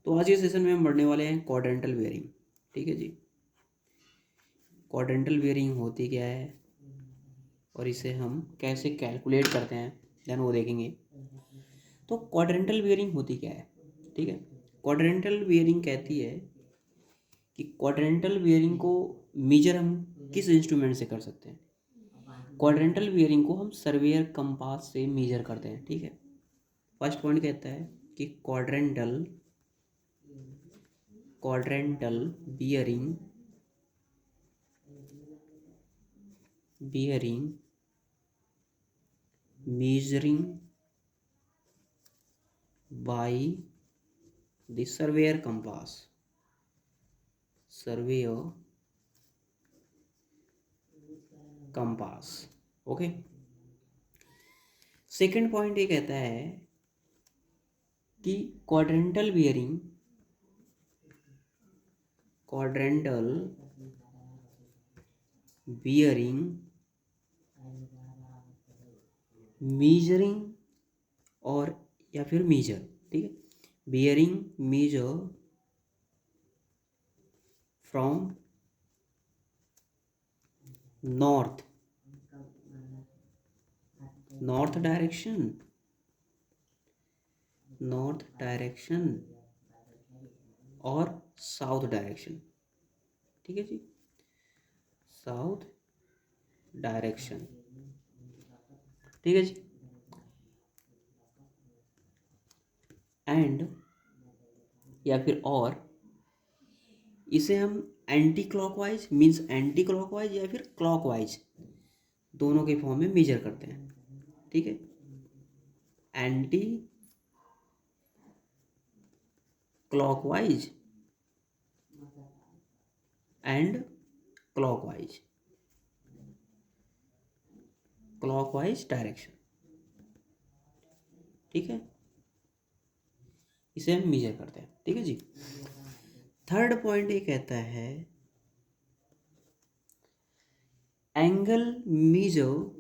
तो आज के सेशन में हम पढ़ने वाले हैं क्वाड्रेंटल बेयरिंग। ठीक है जी, क्वाड्रेंटल बेयरिंग होती क्या है और इसे हम कैसे कैलकुलेट करते हैं देन वो देखेंगे। तो क्वाड्रेंटल बेयरिंग होती क्या है, ठीक है। क्वाड्रेंटल बेयरिंग कहती है कि क्वाड्रेंटल बेयरिंग को मेजर हम किस इंस्ट्रूमेंट से कर सकते हैं। क्वाड्रेंटल बेयरिंग को हम सर्वेयर कंपास से मेजर करते हैं, ठीक है। फर्स्ट पॉइंट कहता है कि quadrantal bearing measuring by the surveyor compass okay. Second point ये कहता है कि क्वाड्रेंटल बेयरिंग मेजरिंग और या फिर मेजर, ठीक है, bearing measure from north direction और साउथ डायरेक्शन, ठीक है जी, साउथ डायरेक्शन, ठीक है जी। एंड या फिर और इसे हम anti clockwise means anti clockwise या फिर क्लॉकवाइज दोनों के फॉर्म में मेजर करते हैं, ठीक है। Anti clockwise and clockwise direction, ठीक है, इसे हम मेजर करते हैं, ठीक है जी। थर्ड पॉइंट ये कहता है एंगल मेजर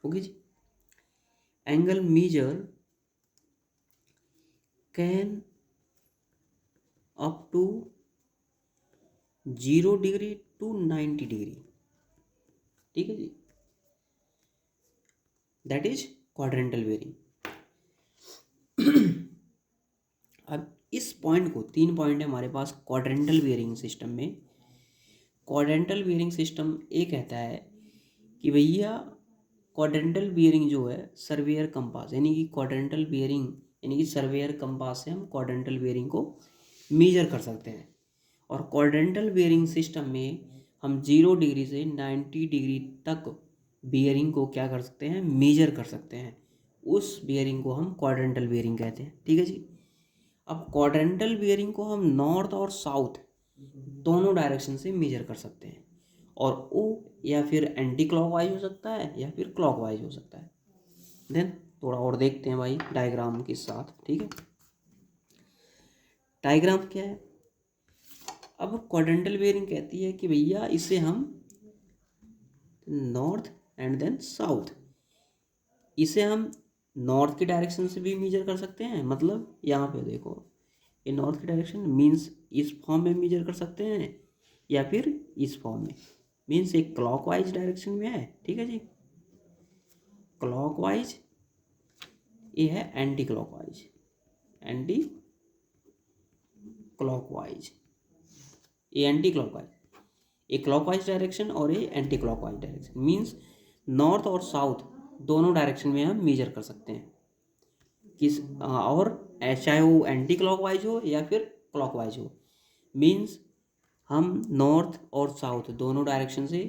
ओके जी, angle measure can up to 0 degree to 90 degree, ठीक है जी, दैट इज क्वाड्रेंटल बेयरिंग। अब इस पॉइंट को, 3 पॉइंट है हमारे पास क्वाड्रेंटल बेयरिंग सिस्टम में। क्वाड्रेंटल बेयरिंग सिस्टम ये कहता है कि भैया क्वाड्रेंटल बेयरिंग जो है सर्वेयर कंपास यानी कि क्वाड्रेंटल बेयरिंग यानी कि सर्वेयर कंपास से हम क्वाड्रेंटल बेयरिंग को मेजर कर सकते हैं। और क्वाड्रेंटल बेयरिंग सिस्टम में हम 0 डिग्री से 90 डिग्री तक बेयरिंग को क्या कर सकते हैं, मेजर कर सकते हैं। उस बेयरिंग को हम क्वाड्रेंटल बेयरिंग कहते हैं, ठीक है जी। अब क्वाड्रेंटल बेयरिंग को हम नॉर्थ और साउथ दोनों डायरेक्शन से मेजर कर सकते हैं और वो या फिर एंटी क्लॉकवाइज हो सकता है या फिर क्लॉकवाइज हो सकता है। देन थोड़ा और देखते हैं भाई डायग्राम के साथ, ठीक है। डायग्राम क्या है, अब क्वाड्रेंटल बेयरिंग कहती है कि भैया इसे हम नॉर्थ एंड देन साउथ, इसे हम नॉर्थ की डायरेक्शन से भी मेजर कर सकते हैं। मतलब यहाँ पे देखो ये नॉर्थ की डायरेक्शन मीन्स इस फॉर्म में मेजर कर सकते हैं या फिर इस फॉर्म में मीन्स एक क्लॉकवाइज डायरेक्शन में है, ठीक है जी। क्लॉकवाइज ये है एंटी क्लॉकवाइज ये एंटी क्लॉकवाइज, एक क्लॉकवाइज डायरेक्शन और ये anti clockwise direction means north और साउथ दोनों डायरेक्शन में हम मेजर कर सकते हैं किस और चाहे वो एंटी क्लॉकवाइज हो या फिर क्लॉकवाइज हो। मीन्स हम नॉर्थ और साउथ दोनों डायरेक्शन से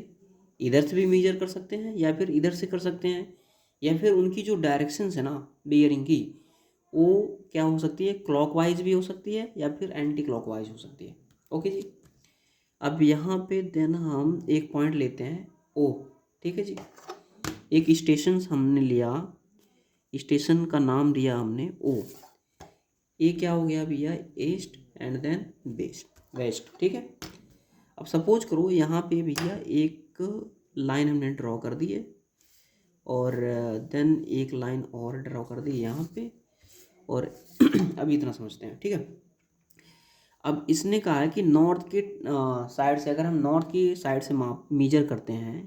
इधर से भी मेजर कर सकते हैं या फिर इधर से कर सकते हैं या फिर उनकी जो डायरेक्शंस है ना बेयरिंग की वो क्या हो सकती है, क्लॉकवाइज भी हो सकती है या फिर एंटी क्लॉकवाइज हो सकती है, ओके जी। अब यहाँ पे देन हम एक पॉइंट लेते हैं ओ, ठीक है जी। एक स्टेशन हमने लिया, स्टेशन का नाम दिया हमने ओ, ये क्या हो गया भैया, ईस्ट एंड देन वेस्ट, ठीक है। अब सपोज करो यहाँ पे भैया एक लाइन हमने ड्रॉ कर दी है और देन एक लाइन और ड्रॉ कर दी यहाँ पे और अभी इतना समझते हैं, ठीक है। अब इसने कहा है कि नॉर्थ के साइड से, अगर हम नॉर्थ की साइड से माप मेजर करते हैं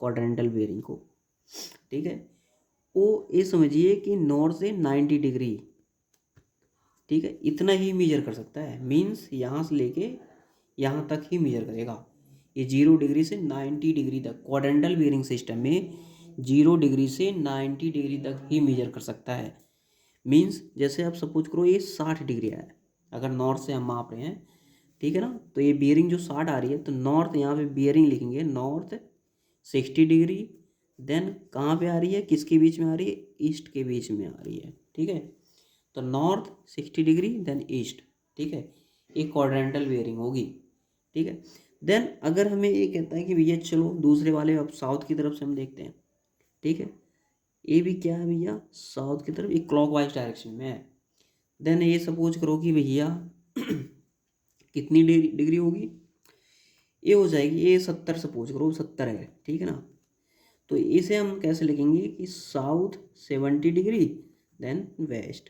क्वाड्रेंटल बेयरिंग को, ठीक है, वो ये समझिए कि नॉर्थ से 90 डिग्री, ठीक है, इतना ही मेजर कर सकता है। मीन्स यहाँ से लेके यहाँ तक ही मेजर करेगा। ये 0 डिग्री से 90 डिग्री तक, क्वाड्रेंटल बेयरिंग सिस्टम में 0 डिग्री से 90 डिग्री तक ही मेजर कर सकता है। मीन्स जैसे आप सपोज करो ये 60 डिग्री है, अगर नॉर्थ से हम माप रहे हैं, ठीक है ना, तो ये बियरिंग जो 60 आ रही है, तो नॉर्थ यहाँ पे बियरिंग लिखेंगे नॉर्थ 60 डिग्री, देन कहाँ पे आ रही है, किसके बीच में आ रही है, ईस्ट के बीच में आ रही है, ठीक है। तो नॉर्थ 60 डिग्री देन ईस्ट, ठीक है, एक क्वाड्रेंटल बियरिंग होगी, ठीक है। देन अगर हमें ये कहता है कि भैया चलो दूसरे वाले अब साउथ की तरफ से हम देखते हैं, ठीक है, ये भी क्या है भैया, साउथ की तरफ, एक क्लॉकवाइज डायरेक्शन में है। देन ये सपोज करो कि भैया कितनी डिग्री होगी, ये हो जाएगी, ये 70 सपोज करो 70 है, ठीक है ना। तो इसे हम कैसे लिखेंगे कि साउथ 70 डिग्री देन वेस्ट,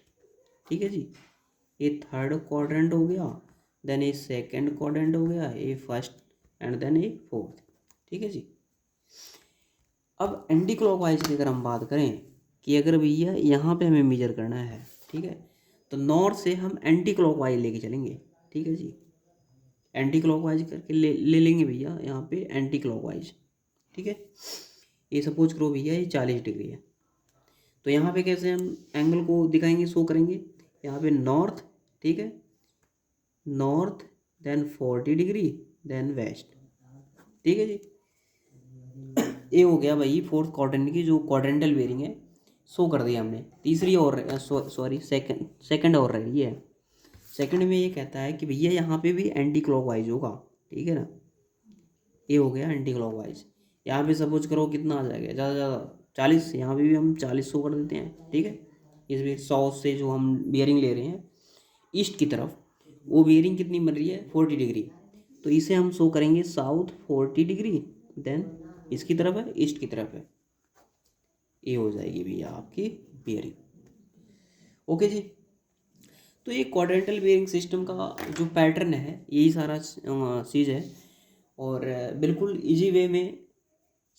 ठीक है जी। ये थर्ड क्वाड्रेंट हो गया, देन ये सेकंड क्वाड्रेंट हो गया, ये फर्स्ट एंड देन ये फोर्थ, ठीक है जी। अब एंटी क्लॉकवाइज की अगर हम बात करें कि अगर भैया यहाँ पे हमें मेजर करना है, ठीक है, तो नॉर्थ से हम एंटी क्लॉकवाइज लेके चलेंगे, ठीक है जी। एंटी क्लॉकवाइज करके ले लेंगे भैया यहाँ पे एंटी क्लॉकवाइज, ठीक है। ये सपोज करो भैया ये 40 डिग्री है, तो यहाँ पे कैसे हम एंगल को दिखाएंगे, शो करेंगे, यहाँ पे नॉर्थ, ठीक है, north then 40 degree then west, ठीक है जी। ये हो गया भाई फोर्थ क्वाड्रेंट की जो क्वाड्रेंटल बेयरिंग है, शो कर दिया हमने। तीसरी और सॉरी सेकंड और रही है। सेकंड में ये कहता है कि भैया यहाँ पे भी एंटी क्लॉकवाइज होगा, ठीक है ना, ये हो गया एंटी क्लॉकवाइज। यहाँ पे सपोज करो कितना आ जाएगा, ज़्यादा ज़्यादा 40, यहाँ पे भी हम 40 शो कर देते हैं, ठीक है। इस बीच साउथ से जो हम बियरिंग ले रहे हैं ईस्ट की तरफ, वो बियरिंग कितनी बन रही है 40 डिग्री, तो इसे हम शो करेंगे साउथ 40 डिग्री, देन इसकी तरफ है, ईस्ट की तरफ है, ये हो जाएगी भैया आपकी बियरिंग। ओके जी। तो ये क्वाड्रेंटल बियरिंग सिस्टम का जो पैटर्न है यही सारा चीज़ है, और बिल्कुल इजी वे में,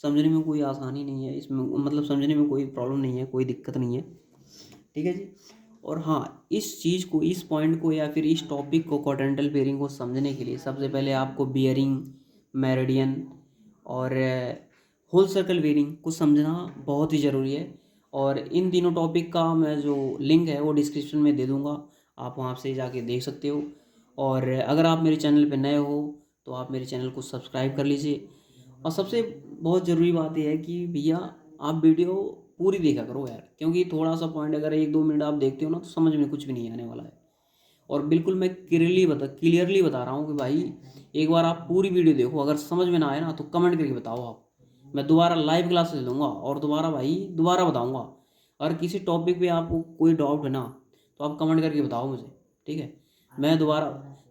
समझने में कोई आसानी नहीं है इसमें, मतलब समझने में कोई प्रॉब्लम नहीं है, कोई दिक्कत नहीं है, ठीक है जी। और हाँ, इस चीज़ को, इस पॉइंट को या फिर इस टॉपिक को, क्वाड्रेंटल बियरिंग को समझने के लिए सबसे पहले आपको बियरिंग, मेरिडियन और होल सर्कल बियरिंग को समझना बहुत ही ज़रूरी है। और इन तीनों टॉपिक का मैं जो लिंक है वो डिस्क्रिप्शन में दे दूँगा, आप वहाँ से जाके देख सकते हो। और अगर आप मेरे चैनल पर नए हो तो आप मेरे चैनल को सब्सक्राइब कर लीजिए। और सबसे बहुत ज़रूरी बात यह है कि भैया आप वीडियो पूरी देखा करो यार, क्योंकि थोड़ा सा पॉइंट अगर 1-2 मिनट आप देखते हो ना तो समझ में कुछ भी नहीं आने वाला है। और बिल्कुल मैं क्लियरली बता रहा हूँ कि भाई एक बार आप पूरी वीडियो देखो, अगर समझ में ना आए ना तो कमेंट करके बताओ आप, मैं दोबारा लाइव क्लासेस लूँगा और दोबारा बताऊँगा। अगर किसी टॉपिक पे आपको कोई डाउट है ना तो आप कमेंट करके बताओ मुझे, ठीक है, मैं दोबारा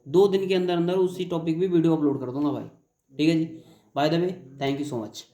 2 दिन के अंदर अंदर उसी टॉपिक पे वीडियो अपलोड कर दूँगा भाई, ठीक है जी। By the way, thank you so much.